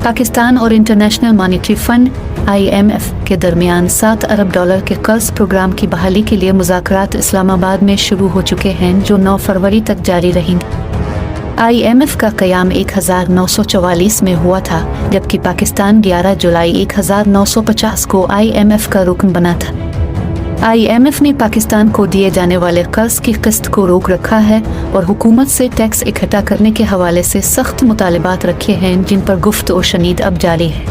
पाकिस्तान और international monetary fund IMF के दरमियान $7 अरब के कर्ज प्रोग्राम की बहाली के लिए मुज़ाकरात इस्लामाबाद में शुरू हो चुके हैं, जो 9 फरवरी तक जारी रहेंगे। IMF का क़याम 1944 में हुआ था, जबकि पाकिस्तान 11 जुलाई 1950 को IMF का रुकन बना था। IMF ने पाकिस्तान को दिए जाने वाले कर्ज की किस्त को रोक रखा है और हुकूमत से टैक्स इकट्ठा करने के हवाले से सख्त मुतालिबात रखे हैं, जिन पर गुफ्तगू शनीद अब जारी है।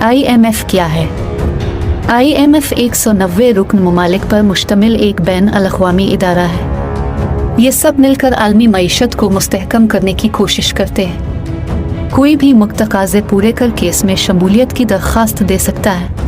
IMF क्या है? IMF 190 रुकन ममालिक पर मुश्तमिल एक बैन अल-अक़वामी इदारा है। ये सब मिलकर आलमी मईशत को मुस्तहकम करने की कोशिश करते हैं। कोई भी मुतकाज़े पूरे करके इसमें शमूलियत की दरख्वास्त दे सकता है।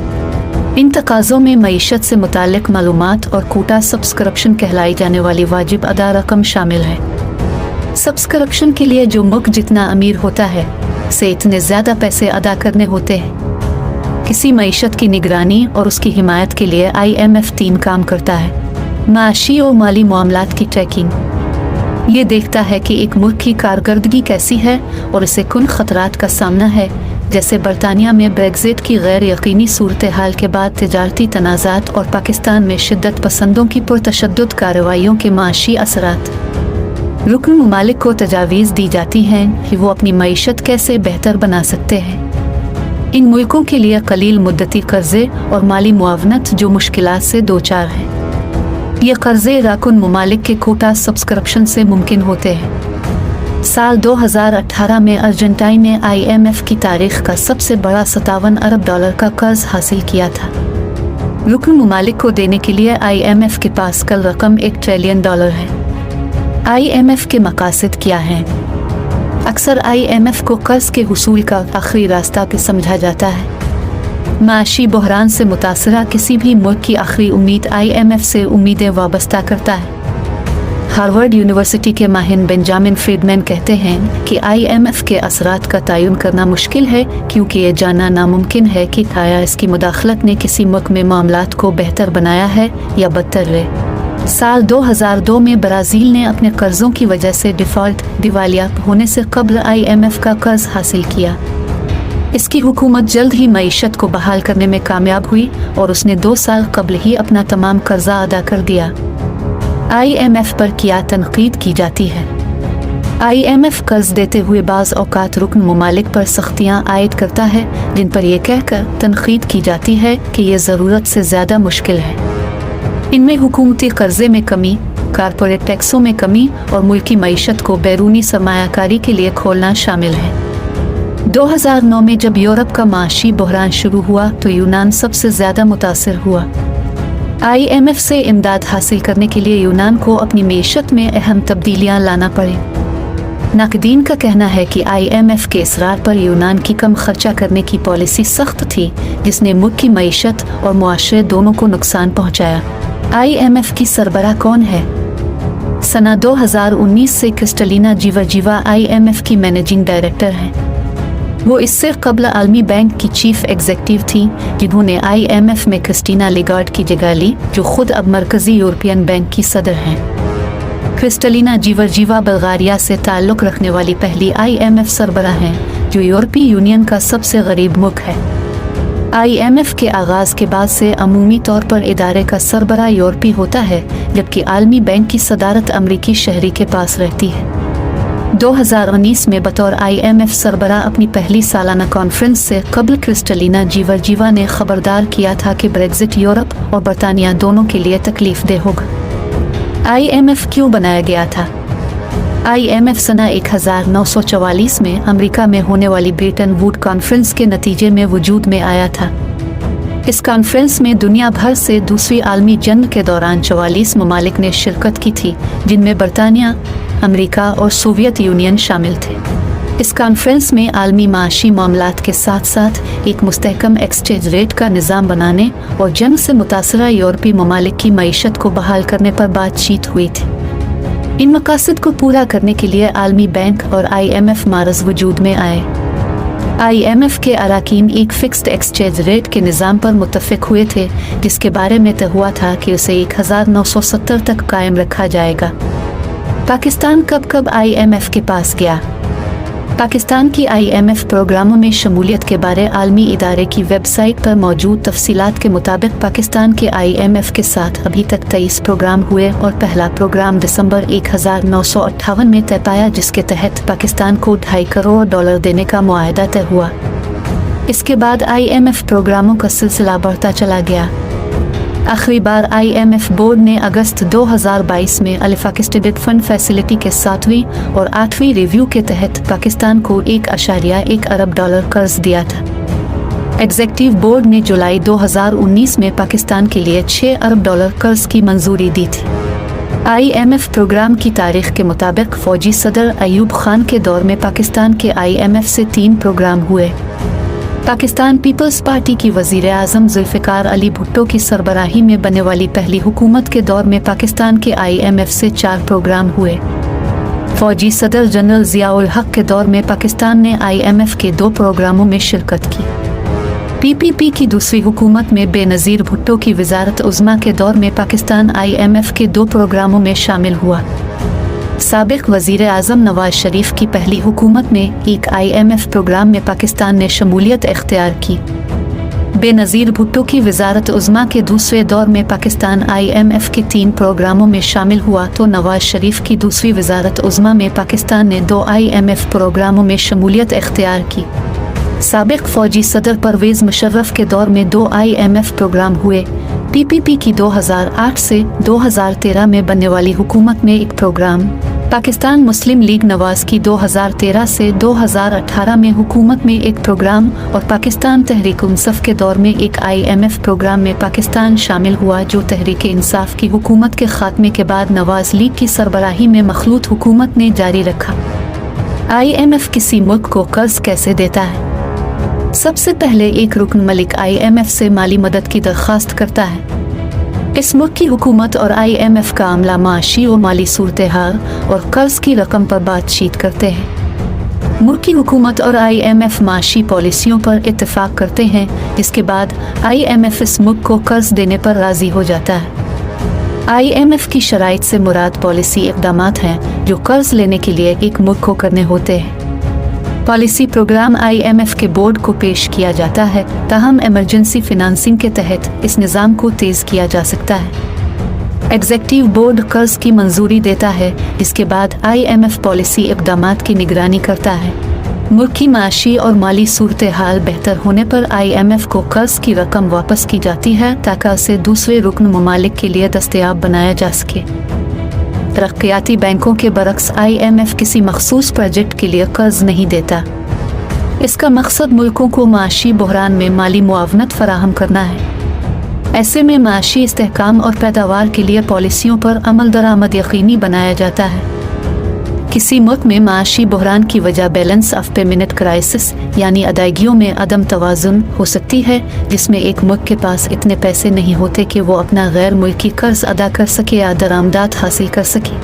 इन तकाज़ों में मईशत से मुताल्लिक़ मालूमात और कोटा सब्सक्रिप्शन कहलाई जाने वाली वाजिब अदा रकम शामिल है। सब्सक्रिप्शन के लिए जो मुल्क जितना अमीर होता है, से इतने ज़्यादा पैसे अदा करने होते हैं। किसी मईशत की निगरानी और उसकी हिमायत के लिए IMF टीम काम करता है। माशी और माली मामलात की ट्रैकिंग ये देखता है कि एक मुल्क की कारकर्दगी कैसी है और इसे किन ख़तरात का सामना है, जैसे बरतानिया में ब्रेग्जिट की गैर यकीनी सूरत हाल के बाद तिजारती तनाज़ात और पाकिस्तान में शिद्दत पसंदों की पुरतशद्दुद कार्रवाइयों के माशी असरात। रुकन ममालिक को तजावीज़ दी जाती हैं कि वो अपनी मईशत कैसे बेहतर बना सकते हैं। इन मुल्कों के लिए कलील मुद्दती कर्जे और माली मुआवनत जो मुश्किलात से दो चार हैं। ये कर्जे राकुन ममालिक के कोटा सब्सक्रिप्शन से मुमकिन होते हैं। साल 2018 में अर्जेंटाइन ने IMF की तारीख का सबसे बड़ा $57 अरब का कर्ज हासिल किया था। रुकन ममालिक को देने के लिए IMF के पास कल रकम $1 ट्रिलियन है। IMF के मकासद क्या हैं? अक्सर IMF को कर्ज के हुसूल का आखिरी रास्ता भी समझा जाता है। माशी बहरान से मुतासरा किसी भी मुल्क की आखिरी उम्मीद IMF से उम्मीदें वाबस्ता करता है। हार्वर्ड यूनिवर्सिटी के माहिर बेंजामिन फ्रीडमैन कहते हैं कि IMF के असरात का तयन करना मुश्किल है, क्योंकि ये जानना नामुमकिन है कि आया इसकी मुदाखलत ने किसी मुल्क में मामलात को बेहतर बनाया है या बदतर है। साल 2002 में ब्राज़ील ने अपने कर्जों की वजह से दिवालिया होने से कबल IMF का कर्ज हासिल किया। इसकी हुकूमत जल्द ही मईशत को बहाल करने में कामयाब हुई और उसने 2 साल कबल ही अपना तमाम कर्जा अदा कर दिया। IMF पर क्या तनकीद की जाती है? IMF कर्ज देते हुए बाज़ औकात रुकन ममालिक पर सख्तियाँ आयद करता है, जिन पर यह कहकर तनकीद की जाती है कि ये ज़रूरत से ज़्यादा मुश्किल है। इनमें हुकूमती कर्जे में कमी, कारपोरेट टैक्सों में कमी और मुल्की मईशत को बैरूनी सरमायाकारी के लिए खोलना शामिल है। 2009 में जब यूरोप का माशी बहरान शुरू हुआ तो यूनान सबसे ज़्यादा मुतासिर हुआ। IMF से इमदाद हासिल करने के लिए यूनान को अपनी मईशत में अहम तब्दीलियां लाना पड़े। नाक़दीन का कहना है कि IMF के इसरार पर यूनान की कम खर्चा करने की पॉलिसी सख्त थी, जिसने मुल्क की मईशत और मुआशरे दोनों को नुकसान पहुंचाया। IMF की सरबराह कौन है? सना 2019 से क्रिस्टलिना जिवरजीवा IMF की मैनेजिंग डायरेक्टर हैं। वो इससे कबल आलमी बैंक की चीफ एग्जीक्यूटिव थी, जिन्होंने IMF में क्रिस्टीना लेगार्ड की जगह ली, जो खुद अब मरकजी यूरोपियन बैंक की सदर हैं। क्रिस्टलिना जिवरजीवा बल्गारिया से ताल्लुक़ रखने वाली पहली IMF सरबराह हैं, जो यूरोपीय यूनियन का सबसे गरीब मुल्क है। IMF के आगाज़ के बाद से अमूमी तौर पर इदारे का सरबराह यूरोपी होता है, जबकि आलमी बैंक की सदारत अमरीकी शहरी के पास रहती है। 2019 में बतौर IMF सरबराह अपनी पहली सालाना कॉन्फ्रेंस से कबल क्रिस्टलिना जिवरजीवा ने खबरदार किया था कि ब्रेग्जिट यूरोप और बरतानिया दोनों के लिए तकलीफ दे होगा। IMF क्यों बनाया गया था? IMF सना 1944 में अमेरिका में होने वाली ब्रेटन वुड कॉन्फ्रेंस के नतीजे में वजूद में आया था। इस कॉन्फ्रेंस में दुनिया भर से दूसरी आलमी जंग के दौरान 44 ममालिक ने शिरकत की थी, जिनमें बरतानिया, अमेरिका और सोवियत यूनियन शामिल थे। इस कॉन्फ्रेंस में आलमी माशी मामलात के साथ साथ एक मुस्तहकम एक्सचेंज रेट का निज़ाम बनाने और जंग से मुतासरा यूरोपीय ममालिक की मईशत को बहाल करने पर बातचीत हुई थी। इन मकासद को पूरा करने के लिए आलमी बैंक और IMF मारज़ वजूद में आए। IMF के अराकीन एक फिक्स्ड एक्सचेंज रेट के निज़ाम पर मुत्तफ़िक हुए थे, जिसके बारे में तय हुआ था कि उसे 1970 तक कायम रखा जाएगा। पाकिस्तान कब IMF के पास गया? पाकिस्तान की IMF प्रोग्रामों में शमूलियत के बारे आलमी इदारे की वेबसाइट पर मौजूद तफसीलात के मुताबिक पाकिस्तान के IMF के साथ अभी तक 23 प्रोग्राम हुए और पहला प्रोग्राम दिसंबर 1958 में तय पाया, जिसके तहत पाकिस्तान को $2.5 करोड़ देने का मुआहदा तय हुआ। इसके बाद IMF प्रोग्रामों का सिलसिला बढ़ता चला गया। आखिरी बार IMF बोर्ड ने अगस्त 2022 में अलिफाकिस्टेड फंड फैसिलिटी के 7वीं और 8वीं रिव्यू के तहत पाकिस्तान को $1.1 अरब कर्ज दिया था। एग्जीक्यूटिव बोर्ड ने जुलाई 2019 में पाकिस्तान के लिए $6 अरब कर्ज की मंजूरी दी थी। IMF प्रोग्राम की तारीख के मुताबिक फौजी सदर अयूब खान के दौर में पाकिस्तान के IMF से 3 प्रोग्राम हुए। पाकिस्तान पीपल्स पार्टी की वजीर आज़म जुल्फ़िकार अली भुट्टो की सरबराही में बनने वाली पहली हुकूमत के दौर में पाकिस्तान के IMF से 4 प्रोग्राम हुए। फौजी सदर जनरल ज़ियाउल हक के दौर में पाकिस्तान ने IMF के 2 प्रोग्रामों में शिरकत की। PPP की दूसरी हुकूमत में बेनज़ीर भुट्टो की वज़ारत उज़्मा के दौर में पाकिस्तान IMF के 2 प्रोग्रामों में शामिल हुआ। साबिक वज़ीर आज़म नवाज शरीफ की पहली हुकूमत में एक IMF प्रोग्राम में पाकिस्तान ने शमूलियत इख्तियार की। बेनज़ीर भुट्टो की वज़ारत उज़्मा के दूसरे दौर में पाकिस्तान IMF के 3 प्रोग्रामों में शामिल हुआ, तो नवाज शरीफ की दूसरी वज़ारत उज़्मा में पाकिस्तान ने 2 IMF प्रोग्रामों में शमूलियत इख्तियार की। साबिक फ़ौजी सदर परवेज़ मुशर्रफ के दौर में 2 IMF प्रोग्राम हुए। PPP की 2008 से 2013 में बनने वाली हुकूमत में एक प्रोग्राम, पाकिस्तान मुस्लिम लीग नवाज की 2013 से 2018 में हुकूमत में एक प्रोग्राम और पाकिस्तान तहरीक इंसाफ के दौर में एक IMF प्रोग्राम में पाकिस्तान शामिल हुआ, जो तहरीक इंसाफ की हुकूमत के खात्मे के बाद नवाज लीग की सरबराही में मखलूत हुकूमत ने जारी रखा। IMF किसी मुल्क को कर्ज कैसे देता है? सबसे पहले एक रुकन मलिक IMF से माली मदद की दरख्वास्त करता है। इस मुल्क की हुकूमत और IMF का अमला माशी और माली सूरत-ए-हाल और कर्ज की रकम पर बातचीत करते हैं। मुल्क की हुकूमत और IMF माशी पॉलिसियों पर इत्तेफाक करते हैं, जिसके बाद IMF इस मुल्क को कर्ज देने पर राज़ी हो जाता है। IMF की शराइत से मुराद पॉलिसी इक़दामात हैं जो कर्ज लेने के लिए एक मुल्क को करने होते हैं। पॉलिसी प्रोग्राम IMF के बोर्ड को पेश किया जाता है, ताहम इमरजेंसी फिनांसिंग के तहत इस निज़ाम को तेज़ किया जा सकता है। एग्जीक्यूटिव बोर्ड कर्ज की मंजूरी देता है, जिसके बाद IMF पॉलिसी इक़दामात की निगरानी करता है। मुल्क की माशी और माली सूरत हाल बेहतर होने पर IMF को कर्ज की रकम वापस की जाती है, ताकि उसे दूसरे रुकन ममालिक के लिए दस्तयाब बनाया जा सके। तरक्याती बैंकों के बरक्स IMF किसी मखसूस प्रोजेक्ट के लिए कर्ज नहीं देता। इसका मकसद मुल्कों को माशी बहरान में माली मुआवनत फराहम करना है। ऐसे में माशी इस्तेहकाम और पैदावार के लिए पॉलिसियों पर अमल दरामद यकीनी बनाया जाता है। किसी मुल्क में माशी बहरान की वजह बैलेंस ऑफ पेमेंट क्राइसिस यानी अदायगियों में अदम तवाज़ुन हो सकती है, जिसमें एक मुल्क के पास इतने पैसे नहीं होते कि वो अपना गैर मुल्की कर्ज अदा कर सके या दरामदात हासिल कर सके।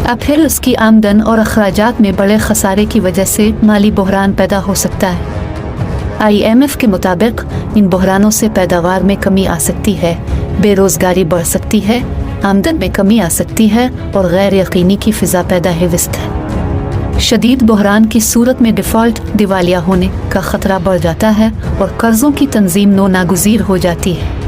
अब फिर उसकी आमदन और अखराजात में बड़े खसारे की वजह से माली बहरान पैदा हो सकता है। IMF के मुताबिक इन बहरानों से पैदावार में कमी आ सकती है, बेरोज़गारी बढ़ सकती है, आमदन में कमी आ सकती है और गैर यकीनी की फ़िज़ा पैदा है। शदीद बहरान की सूरत में डिफ़ॉल्ट दिवालिया होने का ख़तरा बढ़ जाता है और कर्ज़ों की तंजीम नो नागुज़ीर हो जाती है।